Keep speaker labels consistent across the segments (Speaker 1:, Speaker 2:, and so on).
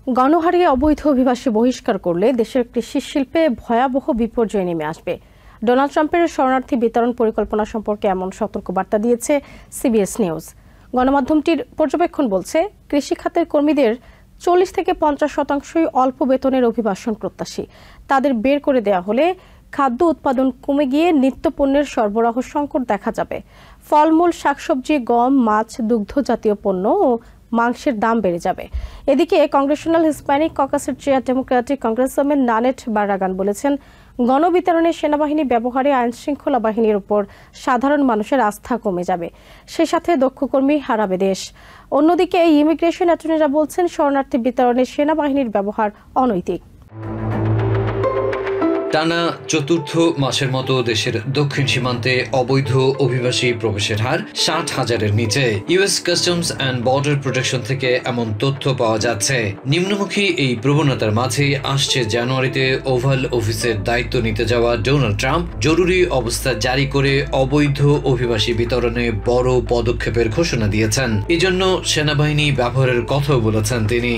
Speaker 1: গণহারে অবৈধ অভিবাসী বহিষ্কার করলে দেশের কৃষি শিল্পে ভয়াবহ বিপর্যয় নেমে আসবে। ডোনাল্ড ট্রাম্পের শরণার্থী বিতরণ পরিকল্পনা সম্পর্কে এমন সতর্কবার্তা দিয়েছে সিবিএস নিউজ। গণমাধ্যমটির পর্যবেক্ষণ বলছে, কৃষি খাতের কর্মীদের 40 থেকে 50% অল্প বেতনের অভিবাসন প্রত্যাশী। তাদের বের করে দেওয়া হলে খাদ্য উৎপাদন কমে গিয়ে নিত্যপণ্যের সরবরাহ সংকট দেখা যাবে। ফলমূল, শাকসবজি, গম, মাছ, দুগ্ধ জাতীয় পণ্য ও মাংসের দাম বেড়ে যাবে। এদিকে কংগ্রেশনাল হিস্প্যানিক ককাসের chair democratic congressman Nanette Barragan বলেছেন, গণবিতরণে সেনাবাহিনী ব্যবহারে আইনশৃঙ্খলা বাহিনীর উপর সাধারণ মানুষের আস্থা কমে যাবে, সে সাথে দক্ষ কর্মী হারাবে দেশ। অন্যদিকে এই ইমিগ্রেশন অ্যাটর্নিরা বলছেন, শরণার্থী বিতরণে সেনাবাহিনীর ব্যবহার অনৈতিক।
Speaker 2: টানা চতুর্থ মাসের মতো দেশের দক্ষিণ সীমান্তে অবৈধ অভিবাসী প্রবেশের হার 60,000-এর নিচে। US customs and border protection থেকে এমন তথ্য পাওয়া যাচ্ছে। নিম্নমুখী এই প্রবণতার মাঝে আসছে জানুয়ারিতে ওভাল অফিসের দায়িত্ব নিতে যাওয়া ডোনাল্ড ট্রাম্প জরুরি অবস্থা জারি করে অবৈধ অভিবাসী বিতরণে বড় পদক্ষেপের ঘোষণা দিয়েছেন। এজন্য সেনাবাহিনী ব্যবহারের কথাও বলেছেন তিনি।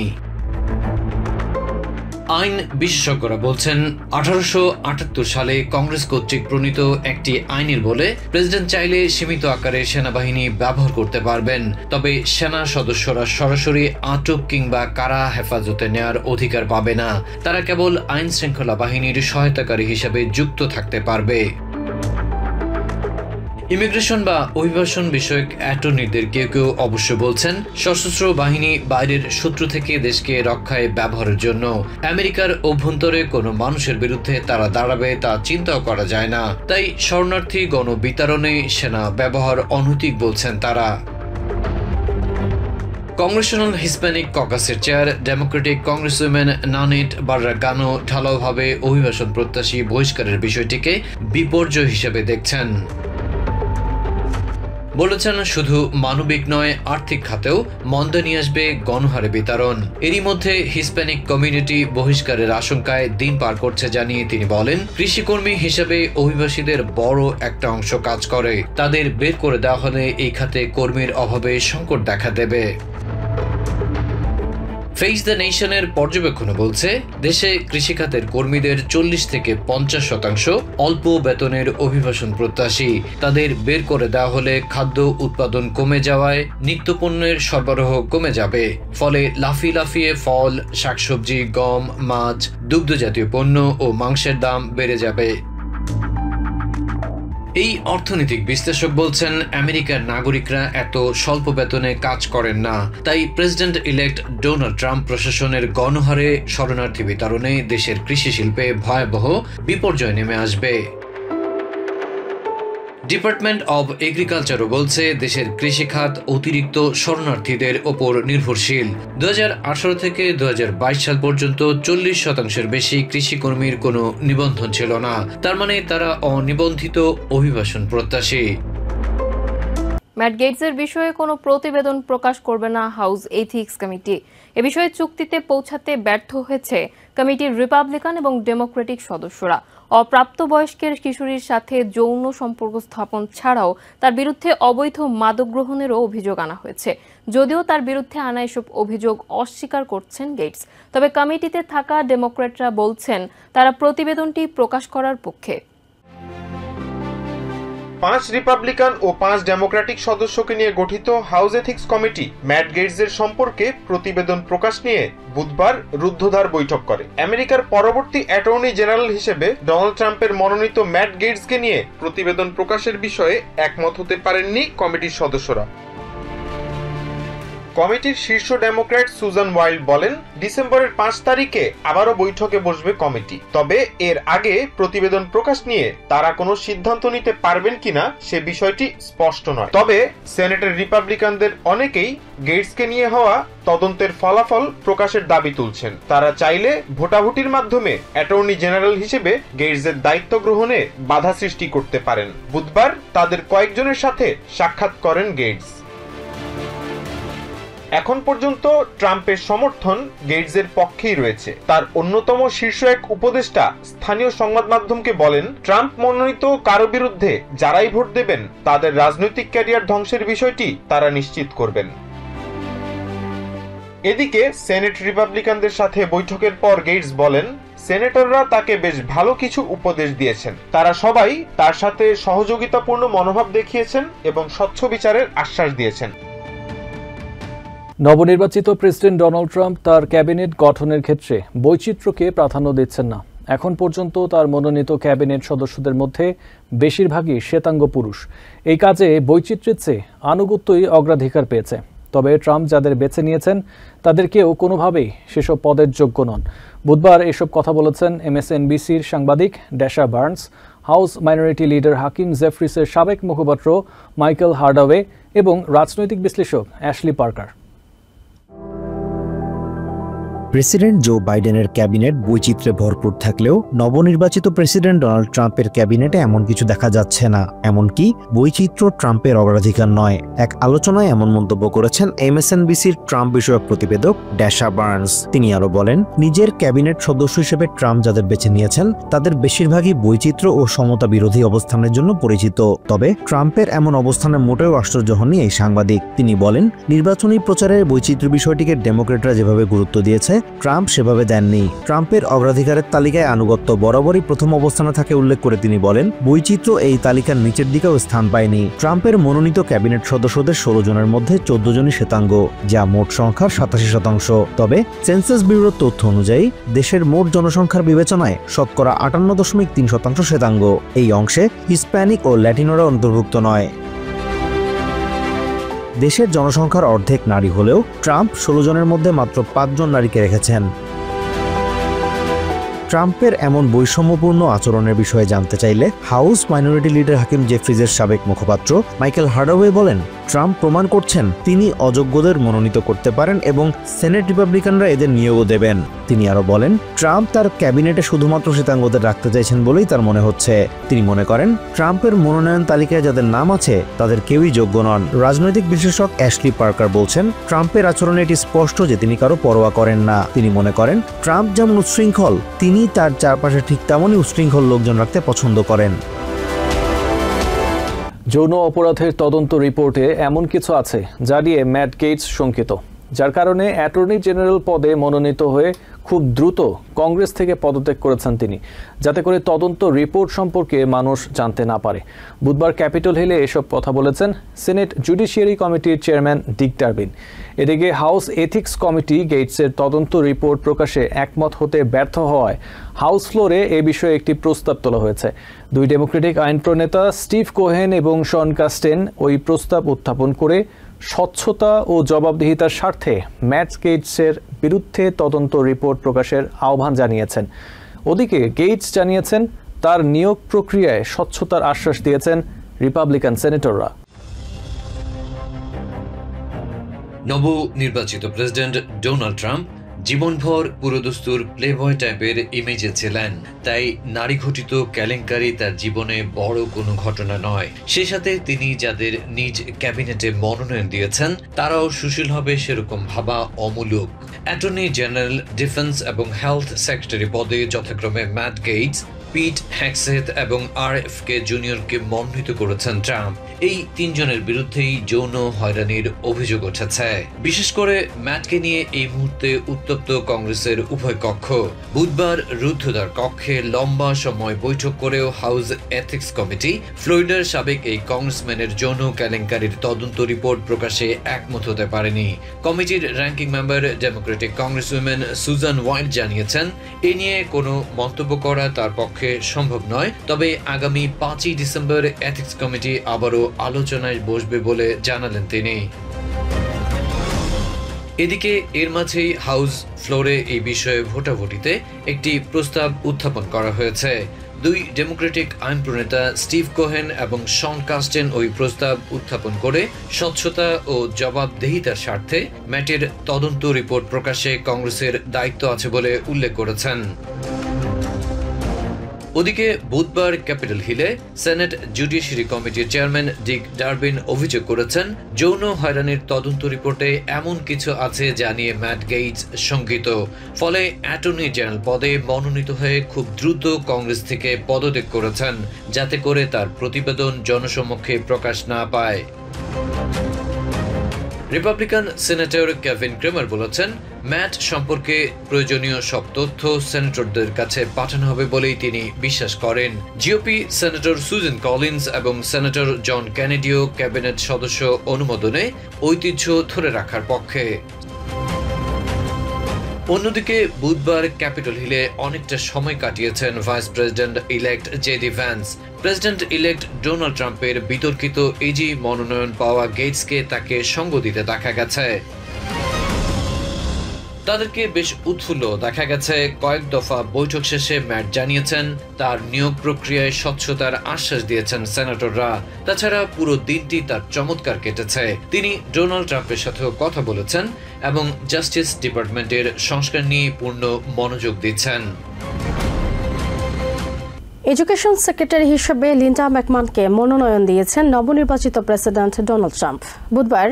Speaker 2: আইন বিশেষজ্ঞরা বলছেন, 1878 সালে কংগ্রেস কর্তৃক প্রণীত একটি আইনের বলে প্রেসিডেন্ট চাইলে সীমিত আকারে সেনাবাহিনী ব্যবহার করতে পারবেন, তবে সেনা সদস্যরা সরাসরি আটক কিংবা কারা হেফাজতে নেয়ার অধিকার পাবে না। তারা কেবল আইন শৃঙ্খলা বাহিনীর সহায়তাকারী হিসেবে যুক্ত থাকতে পারবে। ইমিগ্রেশন বা অভিবাসন বিষয়ক অ্যাটর্নিদের কেউ কেউ অবশ্য বলছেন, সশস্ত্র বাহিনী বাইরের শত্রু থেকে দেশকে রক্ষায় ব্যবহারের জন্য। আমেরিকার অভ্যন্তরে কোনো মানুষের বিরুদ্ধে তারা দাঁড়াবে তা চিন্তাও করা যায় না। তাই শরণার্থী গণবিতরণে সেনা ব্যবহার অনৈতিক বলছেন তারা। কংগ্রেশনাল হিস্প্যানিক ককাসের চেয়ার ডেমোক্রেটিক কংগ্রেসম্যান নানেট বাররাগানো ঢালাওভাবে অভিবাসন প্রত্যাশী বহিষ্কারের বিষয়টিকে বিপর্যয় হিসেবে দেখছেন। বলেছেন, শুধু মানবিক নয়, আর্থিক খাতেও মন্দা নিয়ে আসবে গণহারে বিতরণ। এরই মধ্যে হিস্প্যানিক কমিউনিটি বহিষ্কারের আশঙ্কায় দিন পার করছে জানিয়ে তিনি বলেন, কৃষিকর্মী হিসেবে অভিবাসীদের বড় একটা অংশ কাজ করে। তাদের বের করে দেওয়া হলে এই খাতে কর্মীর অভাবে সংকট দেখা দেবে। ফেস দ্য নেশনের পর্যবেক্ষণ বলছে, দেশে কৃষিখাতের কর্মীদের 40 থেকে 50% অল্প বেতনের অভিবাসন প্রত্যাশী। তাদের বের করে দেওয়া হলে খাদ্য উৎপাদন কমে যাওয়ায় নিত্যপণ্যের সরবরাহ কমে যাবে। ফলে লাফিয়ে ফল, শাকসবজি, গম, মাছ, দুগ্ধ জাতীয় পণ্য ও মাংসের দাম বেড়ে যাবে। এই অর্থনৈতিক বিশ্লেষক বলছেন, আমেরিকার নাগরিকরা এত স্বল্প বেতনে কাজ করেন না। তাই প্রেসিডেন্ট ইলেক্ট ডোনাল্ড ট্রাম্প প্রশাসনের গণহারে শরণার্থী বিতরণে দেশের কৃষি শিল্পে ভয়াবহ বিপর্যয় নেমে আসবে। ডিপার্টমেন্ট অব এগ্রিকালচারও বলছে, দেশের কৃষিখাত অতিরিক্ত শরণার্থীদের ওপর নির্ভরশীল। 2018 থেকে 2022 সাল পর্যন্ত 40% বেশি কৃষিকর্মীর কোনো নিবন্ধন ছিল না। তার মানে তারা অনিবন্ধিত অভিবাসন প্রত্যাশী।
Speaker 3: ম্যাট গেটসের বিষয়ে কোনো প্রতিবেদন প্রকাশ করবে না হাউস এথিক্স কমিটি। এ বিষয়ে চুক্তিতে পৌঁছাতে ব্যর্থ হয়েছে কমিটির রিপাবলিকান এবং ডেমোক্রেটিক সদস্যরা। অপ্রাপ্তবয়স্কের কিশোরীর সাথে যৌন সম্পর্ক স্থাপন ছাড়াও তার বিরুদ্ধে অবৈধ মাদক গ্রহণেরও অভিযোগ আনা হয়েছে। যদিও তার বিরুদ্ধে আনা এসব অভিযোগ অস্বীকার করছেন গেটস, তবে কমিটিতে থাকা ডেমোক্র্যাটরা বলছেন তারা প্রতিবেদনটি প্রকাশ করার পক্ষে।
Speaker 4: 5 রিপাবলিকান ও 5 ডেমোক্রেটিক সদস্যকে নিয়ে গঠিত হাউস এথিক্স কমিটি ম্যাট গেটসের সম্পর্কে প্রতিবেদন প্রকাশ নিয়ে বুধবার রুদ্ধদ্বার বৈঠক করে। আমেরিকার পরবর্তী অ্যাটর্নি জেনারেল হিসেবে ডোনাল্ড ট্রাম্পের মনোনীত ম্যাট গেটসকে নিয়ে প্রতিবেদন প্রকাশের বিষয়ে একমত হতে পারেননি কমিটির সদস্যরা। কমিটির শীর্ষ ডেমোক্র্যাট সুজান ওয়াইল্ড বলেন, ডিসেম্বরের 5 তারিখে আবারও বৈঠকে বসবে কমিটি। তবে এর আগে প্রতিবেদন প্রকাশ নিয়ে তারা কোনো সিদ্ধান্ত নিতে পারবেন কিনা সে বিষয়টি স্পষ্ট নয়। তবে সেনেটের রিপাবলিকানদের অনেকেই গেটসকে নিয়ে হওয়া তদন্তের ফলাফল প্রকাশের দাবি তুলছেন। তারা চাইলে ভোটাভুটির মাধ্যমে অ্যাটর্নি জেনারেল হিসেবে গেটসের দায়িত্ব গ্রহণে বাধা সৃষ্টি করতে পারেন। বুধবার তাদের কয়েকজনের সাথে সাক্ষাৎ করেন গেটস। এখন পর্যন্ত ট্রাম্পের সমর্থন গেটসের পক্ষেই রয়েছে। তার অন্যতম শীর্ষ এক উপদেষ্টা স্থানীয় সংবাদ মাধ্যমকে বলেন, ট্রাম্প মনোনীত কারো বিরুদ্ধে যারাই ভোট দেবেন তাদের রাজনৈতিক ক্যারিয়ার ধ্বংসের বিষয়টি তারা নিশ্চিত করবেন। এদিকে সেনেট রিপাবলিকানদের সাথে বৈঠকের পর গেটস বলেন, সেনেটররা তাকে বেশ ভালো কিছু উপদেশ দিয়েছেন। তারা সবাই তার সাথে সহযোগিতাপূর্ণ মনোভাব দেখিয়েছেন এবং স্বচ্ছ বিচারের আশ্বাস দিয়েছেন।
Speaker 5: নবনির্বাচিত প্রেসিডেন্ট ডোনাল্ড ট্রাম্প তার ক্যাবিনেট গঠনের ক্ষেত্রে বৈচিত্র্যকে প্রাধান্য দিচ্ছেন না। এখন পর্যন্ত তার মনোনীত ক্যাবিনেট সদস্যদের মধ্যে বেশিরভাগই শ্বেতাঙ্গ পুরুষ। এই কাজে বৈচিত্র্যের চেয়ে আনুগত্যই অগ্রাধিকার পেয়েছে। তবে ট্রাম্প যাদের বেছে নিয়েছেন তাদের কেউ কোনোভাবেই সেসব পদের যোগ্য নন। বুধবার এসব কথা বলেছেন MSNBCর সাংবাদিক Dasha Barnes, house minority leader Hakeem জেফ্রিসের সাবেক মুখপাত্র মাইকেল হার্ডাওয়ে এবং রাজনৈতিক বিশ্লেষক অ্যাশলি পার্কার।
Speaker 6: প্রেসিডেন্ট জো বাইডেনের ক্যাবিনেট বৈচিত্র্যে ভরপুর থাকলেও নবনির্বাচিত প্রেসিডেন্ট ডোনাল্ড ট্রাম্পের ক্যাবিনেটে এমন কিছু দেখা যাচ্ছে না। এমনকি বৈচিত্র্য ট্রাম্পের অগ্রাধিকার নয়। এক আলোচনায় এমন মন্তব্য করেছেন MSNBCর ট্রাম্প বিষয়ক প্রতিবেদক ড্যাশা বার্নস। তিনি আরও বলেন, নিজের ক্যাবিনেট সদস্য হিসেবে ট্রাম্প যাদের বেছে নিয়েছেন তাদের বেশিরভাগই বৈচিত্র্য ও সমতা বিরোধী অবস্থানের জন্য পরিচিত। তবে ট্রাম্পের এমন অবস্থানে মোটেও আশ্চর্য হননি এই সাংবাদিক। তিনি বলেন, নির্বাচনী প্রচারের বৈচিত্র্য বিষয়টিকে ডেমোক্রেটরা যেভাবে গুরুত্ব দিয়েছে ট্রাম্প সেভাবে দেননি। ট্রাম্পের অগ্রাধিকারের তালিকায় আনুগত্য বরাবরই প্রথম অবস্থানে থাকে উল্লেখ করে তিনি বলেন, বৈচিত্র্য এই তালিকার নিচের দিকেও স্থান পায়নি। ট্রাম্পের মনোনীত ক্যাবিনেট সদস্যদের 16 জনের মধ্যে 14 জনই শ্বেতাঙ্গ, যা মোট সংখ্যার 87%। তবে সেন্সাস ব্যুরোর তথ্য অনুযায়ী দেশের মোট জনসংখ্যার বিবেচনায় শতকরা 58.3% শ্বেতাঙ্গ। এই অংশে হিস্প্যানিক ও ল্যাটিনোরা অন্তর্ভুক্ত নয়। দেশের জনসংখ্যার অর্ধেক নারী হলেও ট্রাম্প 16 জনের মধ্যে মাত্র 5 জন নারীকে রেখেছেন। ট্রাম্পের এমন বৈষম্যপূর্ণ আচরণের বিষয়ে জানতে চাইলে হাউস মাইনরিটি লিডার হাকিম জেফ্রিজের সাবেক মুখপাত্র মাইকেল হার্ডাওয়ে বলেন, ট্রাম্প প্রমাণ করছেন তিনি অযোগ্যদের মনোনীত করতে পারেন এবং সেনেট রিপাবলিকানরা এদের নিয়োগও দেবেন। তিনি আরও বলেন, ট্রাম্প তার ক্যাবিনেটে শুধুমাত্র শ্বেতাঙ্গদের রাখতে চাইছেন বলেই তার মনে হচ্ছে। তিনি মনে করেন, ট্রাম্পের মনোনয়ন তালিকায় যাদের নাম আছে তাদের কেউই যোগ্য নন। রাজনৈতিক বিশ্লেষক অ্যাশলি পার্কার বলছেন, ট্রাম্পের আচরণে এটি স্পষ্ট যে তিনি কারো পরোয়া করেন না। তিনি মনে করেন, ট্রাম্প যেমন উচ্ছৃঙ্খল তিনি তার চারপাশে ঠিক তেমনই উচ্ছৃঙ্খল লোকজন রাখতে পছন্দ করেন।
Speaker 5: যৌন অপরাধের তদন্ত রিপোর্টে এমন কিছু আছে যা নিয়ে ম্যাট গেটস শঙ্কিত, যার কারণে অ্যাটর্নি জেনারেল পদে মনোনীত হয়ে খুব দ্রুত কংগ্রেস থেকে পদত্যাগ করেছেন তিনি, যাতে করে তদন্ত রিপোর্ট সম্পর্কে মানুষ জানতে না পারে। বুধবার ক্যাপিটল হিলে এসব কথা বলেছেন সিনেট জুডিশিয়ারি কমিটির চেয়ারম্যান ডিক ডারবিন। এদিকে হাউস এথিক্স কমিটি গেটসের তদন্ত রিপোর্ট প্রকাশে একমত হতে ব্যর্থ হওয়ায় হাউস ফ্লোরে এ বিষয়ে একটি প্রস্তাব তোলা হয়েছে। দুই ডেমোক্রেটিক আইন প্রণেতা স্টিভ কোহেন এবং শন কাস্টেন ওই প্রস্তাব উত্থাপন করে স্বচ্ছতা ও জবাবদিহিতার স্বার্থে ম্যাট গেটসের বিরুদ্ধে তদন্ত রিপোর্ট প্রকাশের আহ্বান জানিয়েছেন। ওদিকে গেটস জানিয়েছেন তার নিয়োগ প্রক্রিয়ায় স্বচ্ছতার আশ্বাস দিয়েছেন রিপাবলিকান সেনেটররা।
Speaker 2: নবনির্বাচিত প্রেসিডেন্ট ডোনাল্ড ট্রাম্প জীবনভর পুরোদস্তুর প্লেবয় টাইপের ইমেজে ছিলেন, তাই নারী ঘটিত কেলেঙ্কারি তার জীবনে বড় কোনো ঘটনা নয়। সেই সাথে তিনি যাদের নিজ ক্যাবিনেটে মনোনয়ন দিয়েছেন তারাও সুশীল হবে সেরকম ভাবা অমূলক। অ্যাটর্নি জেনারেল, ডিফেন্স এবং হেলথ সেক্রেটারি পদে যথাক্রমে ম্যাট গেটস, পিট হ্যাকসেথ এবং RFK জুনিয়রকে মনোনীত করেছেন ট্রাম্প। এই তিনজনের বিরুদ্ধেই যৌন হয়রানির অভিযোগ উঠেছে। বিশেষ করে ম্যাটকে নিয়ে এই মুহূর্তে উত্তপ্ত কংগ্রেসের উভয় কক্ষ। বুধবার রুদ্ধদ্বার কক্ষে লম্বা সময় বৈঠক করেও হাউস এথিক্স কমিটি ফ্লোরিডার সাবেক এই কংগ্রেসম্যানের যৌন কেলেঙ্কারির তদন্ত রিপোর্ট প্রকাশে একমত হতে পারেনি। কমিটির ranking member democratic congresswoman Susan Wild জানিয়েছেন, এ নিয়ে কোনো মন্তব্য করা তার পক্ষে সম্ভব নয়, তবে আগামী 5ই ডিসেম্বর এথিক্স কমিটি আবারও আলোচনায় বসবে বলে জানালেন তিনি। এদিকে এর মাঝেই হাউস ফ্লোরে এই বিষয়ে ভোটাভুটিতে একটি প্রস্তাব উত্থাপন করা হয়েছে। দুই ডেমোক্রেটিক আইন প্রণেতা স্টিভ কোহেন এবং শন কাস্টেন ওই প্রস্তাব উত্থাপন করে স্বচ্ছতা ও জবাবদিহিতার স্বার্থে ম্যাটের তদন্ত রিপোর্ট প্রকাশে কংগ্রেসের দায়িত্ব আছে বলে উল্লেখ করেছেন। ওদিকে বুধবার ক্যাপিটল হিলে সেনেট জুডিশিয়ারি কমিটির চেয়ারম্যান ডিক ডারবিন অভিযোগ করেছেন, যৌন হয়রানির তদন্ত রিপোর্টে এমন কিছু আছে যা নিয়ে ম্যাট গেটস শঙ্কিত। ফলে অ্যাটর্নি জেনারেল পদে মনোনীত হয়ে খুব দ্রুত কংগ্রেস থেকে পদত্যাগ করেছেন, যাতে করে তার প্রতিবেদন জনসমক্ষে প্রকাশ না পায়। রিপাবলিকান সিনেটর কেভিন ক্রেমার বলেছেন, ম্যাট সম্পর্কে প্রয়োজনীয় সব তথ্য সেনেটরদের কাছে পাঠানো হবে বলেই তিনি বিশ্বাস করেন। জিওপি সেনেটর সুজান কলিন্স এবং সেনেটর জন কেনেডিও ক্যাবিনেট সদস্য অনুমোদনে ঐতিহ্য ধরে রাখার পক্ষে। অন্যদিকে বুধবার ক্যাপিটল হিলে অনেকটা সময় কাটিয়েছেন vice president elect JD Vance. President elect Donald ট্রাম্পের বিতর্কিত এজি মনোনয়ন পাওয়া গেটসকে তাকে সঙ্গ দিতে দেখা গেছে। তাদেরকে বেশ উৎফুল্ল দেখা গেছে। কয়েক দফা বৈঠক শেষে ম্যাট জানিয়েছেন তার নিয়োগ প্রক্রিয়ায় স্বচ্ছতার আশ্বাস দিয়েছেন সেনেটররা। তাছাড়া পুরো দিনটি তার চমৎকার কেটেছে। তিনি ডোনাল্ড ট্রাম্পের সাথেও কথা বলেছেন এবং জাস্টিস ডিপার্টমেন্টের সংস্কার নিয়ে পূর্ণ মনোযোগ দিচ্ছেন।
Speaker 1: এডুকেশন সেক্রেটারি হিসেবে লিন্ডা ম্যাকমানকে মনোনয়ন দিয়েছেন নবনির্বাচিত প্রেসিডেন্ট ডোনাল্ড ট্রাম্প। বুধবার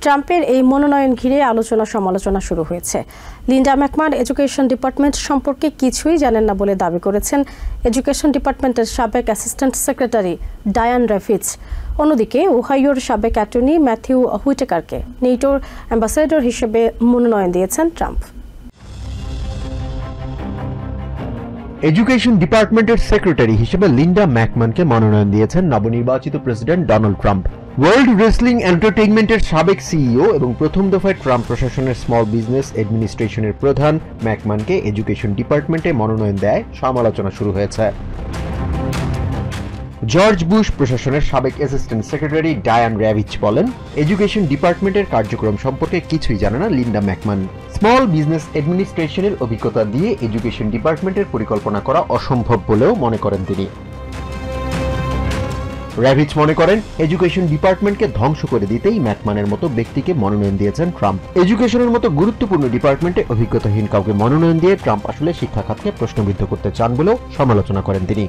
Speaker 1: ট্রাম্পের এই মনোনয়ন ঘিরে আলোচনা সমালোচনা শুরু হয়েছে। লিন্ডা ম্যাকমান এডুকেশন ডিপার্টমেন্ট সম্পর্কে কিছুই জানেন না বলে দাবি করেছেন এডুকেশন ডিপার্টমেন্টের সাবেক অ্যাসিস্ট্যান্ট সেক্রেটারি ডায়ান রেভিচ। অন্যদিকে ওহাইওর সাবেক অ্যাটর্নি ম্যাথিউ হুইটেকারকে নেটোর অ্যাম্বাসেডর হিসেবে মনোনয়ন দিয়েছেন ট্রাম্প।
Speaker 7: এডুকেশন ডিপার্টমেন্টের সেক্রেটারি হিসেবে লিন্ডা ম্যাকমানকে মনোনয়ন দিয়েছেন নবনির্বাচিত president Donald Trump. World wrestling এন্টারটেইনমেন্টের সাবেক সিইও এবং প্রথম দফায় ট্রাম্প প্রশাসনের স্মল বিজনেস অ্যাডমিনিস্ট্রেশনের প্রধান ম্যাকমানকে এডুকেশন ডিপার্টমেন্টে মনোনয়ন দেয় সমালোচনা শুরু হয়েছে। জর্জ বুশ প্রশাসনের সাবেক অ্যাসিস্ট্যান্ট সেক্রেটারি ডায়ান রেভিচ বলেন, এডুকেশন ডিপার্টমেন্টের কার্যক্রম সম্পর্কে কিছুই জানে না লিন্ডা ম্যাকমান। স্মল বিজনেস অ্যাডমিনিস্ট্রেশনের অভিজ্ঞতা দিয়ে এডুকেশন ডিপার্টমেন্টের পরিকল্পনা করা অসম্ভব বলেও মনে করেন তিনি। রেভিচ মনে করেন এডুকেশন ডিপার্টমেন্টকে ধ্বংস করে দিতেই ম্যাকমানের মতো ব্যক্তিকে মনোনয়ন দিয়েছেন ট্রাম্প। এডুকেশনের মতো গুরুত্বপূর্ণ ডিপার্টমেন্টে অভিজ্ঞতাহীন কাউকে মনোনয়ন দিয়ে ট্রাম্প আসলে শিক্ষা খাতকে প্রশ্নবিদ্ধ করতে চান বলেও সমালোচনা করেন তিনি।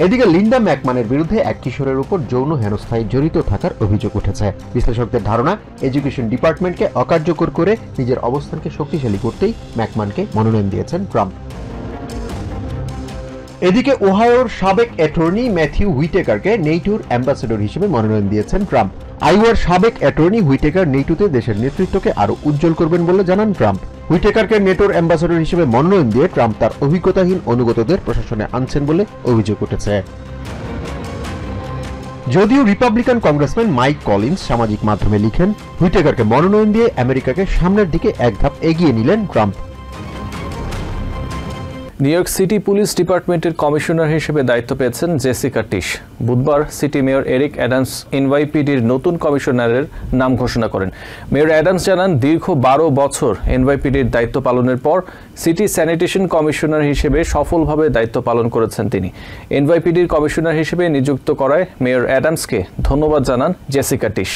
Speaker 7: এদিকে লিন্ডা ম্যাকমানের বিরুদ্ধে এক কিশোরের উপর যৌন হেনস্থায় জড়িত থাকার অভিযোগ উঠেছে। বিশ্লেষকদের ধারণা, এডুকেশন ডিপার্টমেন্টকে অকার্যকর করে নিজের অবস্থানকে শক্তিশালী করতেই ম্যাকমানকে মনোনয়ন দিয়েছেন ট্রাম্প। এদিকে ওহাইওর সাবেক অ্যাটর্নি ম্যাথিউ হুইটেকারকে নেটোর অ্যাম্বাসেডর হিসেবে মনোনয়ন দিয়েছেন ট্রাম্প। আইওয়ার সাবেক অ্যাটর্নি হুইটেকার নেটোতে দেশের নেতৃত্বকে আরো উজ্জ্বল করবেন বলে জানান ট্রাম্প। হুইটেকারকে নেটোর অ্যাম্বাসেডর হিসেবে মনোনয়ন দিয়ে ট্রাম্প তার অভিজ্ঞতাহীন অনুগতদের প্রশাসনে আনছেন বলে অভিযোগ উঠেছে। যদিও রিপাবলিকান কংগ্রেসম্যান মাইক কলিন্স সামাজিক মাধ্যমে লিখেন, হুইটেকারকে মনোনয়ন দিয়ে আমেরিকাকে সামনের দিকে এক ধাপ এগিয়ে নিলেন Trump.
Speaker 5: New York city police ডিপার্টমেন্টের কমিশনার হিসেবে দায়িত্ব পেয়েছেন জেসিকা টিশ। বুধবার সিটি মেয়র এরিক অ্যাডামস এনওয়াইপিডির নতুন কমিশনারের নাম ঘোষণা করেন। মেয়র অ্যাডামস জানান, দীর্ঘ 12 বছর এনওয়াইপিডির দায়িত্ব পালনের পর সিটি স্যানিটেশন কমিশনার হিসেবে সফলভাবে দায়িত্ব পালন করেছেন তিনি। এনওয়াইপিডির কমিশনার হিসেবে নিযুক্ত করায় মেয়র অ্যাডামসকে ধন্যবাদ জানান Jessica টিশ।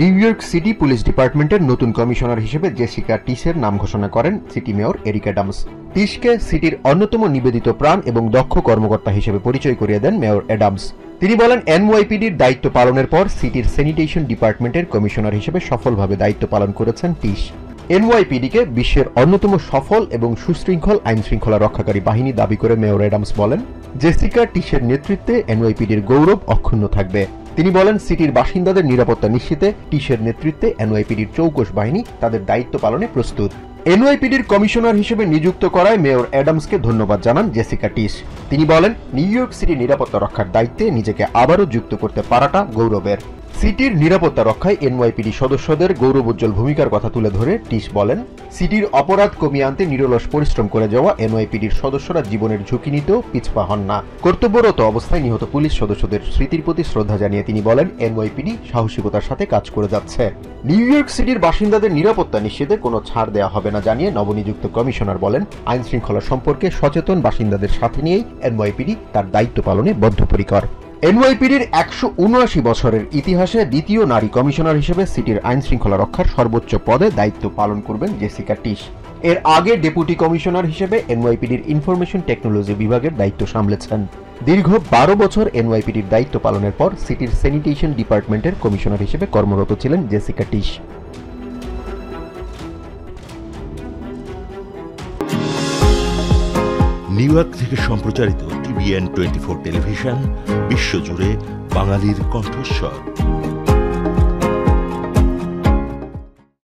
Speaker 7: New York city police ডিপার্টমেন্টের নতুন কমিশনার হিসেবে জেসিকা টিসের নাম ঘোষণা করেন সিটি মেয়র এরিক অ্যাডামস। টিসকে সিটির অন্যতম নিবেদিত প্রাণ এবং দক্ষ কর্মকর্তা হিসেবে পরিচয় করিয়ে দেন মেয়র অ্যাডামস। তিনি বলেন, এনওয়াইপিডির দায়িত্ব পালনের পর সিটির স্যানিটেশন ডিপার্টমেন্টের কমিশনার হিসেবে সফলভাবে দায়িত্ব পালন করেছেন টিস। এনওয়াইপিডিকে বিশ্বের অন্যতম সফল এবং সুশৃঙ্খল আইন শৃঙ্খলা রক্ষাকারী বাহিনী দাবি করে মেয়র অ্যাডামস বলেন, জেসিকা টিসের নেতৃত্বে এনওয়াইপিডির গৌরব অক্ষুণ্ণ থাকবে। তিনি বলেন, সিটির বাসিন্দাদের নিরাপত্তা নিশ্চিতে টিসের নেতৃত্বে এনওয়াইপিডির চৌকস বাহিনী তাদের দায়িত্ব পালনে প্রস্তুত। এনওয়াইপিডির কমিশনার হিসেবে নিযুক্ত করায় মেয়র অ্যাডামসকে ধন্যবাদ জানান জেসিকা টিস। তিনি বলেন, নিউ ইয়র্ক সিটির নিরাপত্তা রক্ষার দায়িত্বে নিজেকে আবারও যুক্ত করতে পারাটা গৌরবের। সিটির নিরাপত্তা রক্ষায় এনওয়াইপিডি সদস্যদের গৌরবোজ্জ্বল ভূমিকার কথা তুলে ধরে টিস বলেন, সিটির অপরাধ কমিয়ে আনতে নিরলস পরিশ্রম করে যাওয়া এনওয়াইপিডির সদস্যরা জীবনের ঝুঁকি নিতেও পিছপা হন না। কর্তব্যরত অবস্থায় নিহত পুলিশ সদস্যদের স্মৃতির প্রতি শ্রদ্ধা জানিয়ে তিনি বলেন, এনওয়াইপিডি সাহসিকতার সাথে কাজ করে যাচ্ছে। নিউ ইয়র্ক সিটির বাসিন্দাদের নিরাপত্তা নিশ্চিতে কোনো ছাড় দেওয়া হবে না জানিয়ে নবনিযুক্ত কমিশনার বলেন, আইন শৃঙ্খলা সম্পর্কে সচেতন বাসিন্দাদের সাথে নিয়েই এনওয়াইপিডি তার দায়িত্ব পালনে বদ্ধপরিকর। এনওয়াইপিডির 179 বছরের ইতিহাসে দ্বিতীয় নারী কমিশনার হিসেবে সিটির আইন শৃঙ্খলা রক্ষার সর্বোচ্চ পদে দায়িত্ব পালন করবেন জেসিকা টিস। এর আগে ডেপুটি কমিশনার হিসেবে এনওয়াইপিডির ইনফরমেশন টেকনোলজি বিভাগের দায়িত্ব সামলেছেন। দীর্ঘ 12 বছর এনওয়াইপিডির দায়িত্ব পালনের পর সিটির স্যানিটেশন ডিপার্টমেন্টের কমিশনার হিসেবে কর্মরত ছিলেন জেসিকা টিস।
Speaker 8: নিউ ইয়র্ক থেকে সম্প্রচারিত TVN 24 টেলিভিশন বিশ্বজুড়ে বাঙালির কণ্ঠস্বর।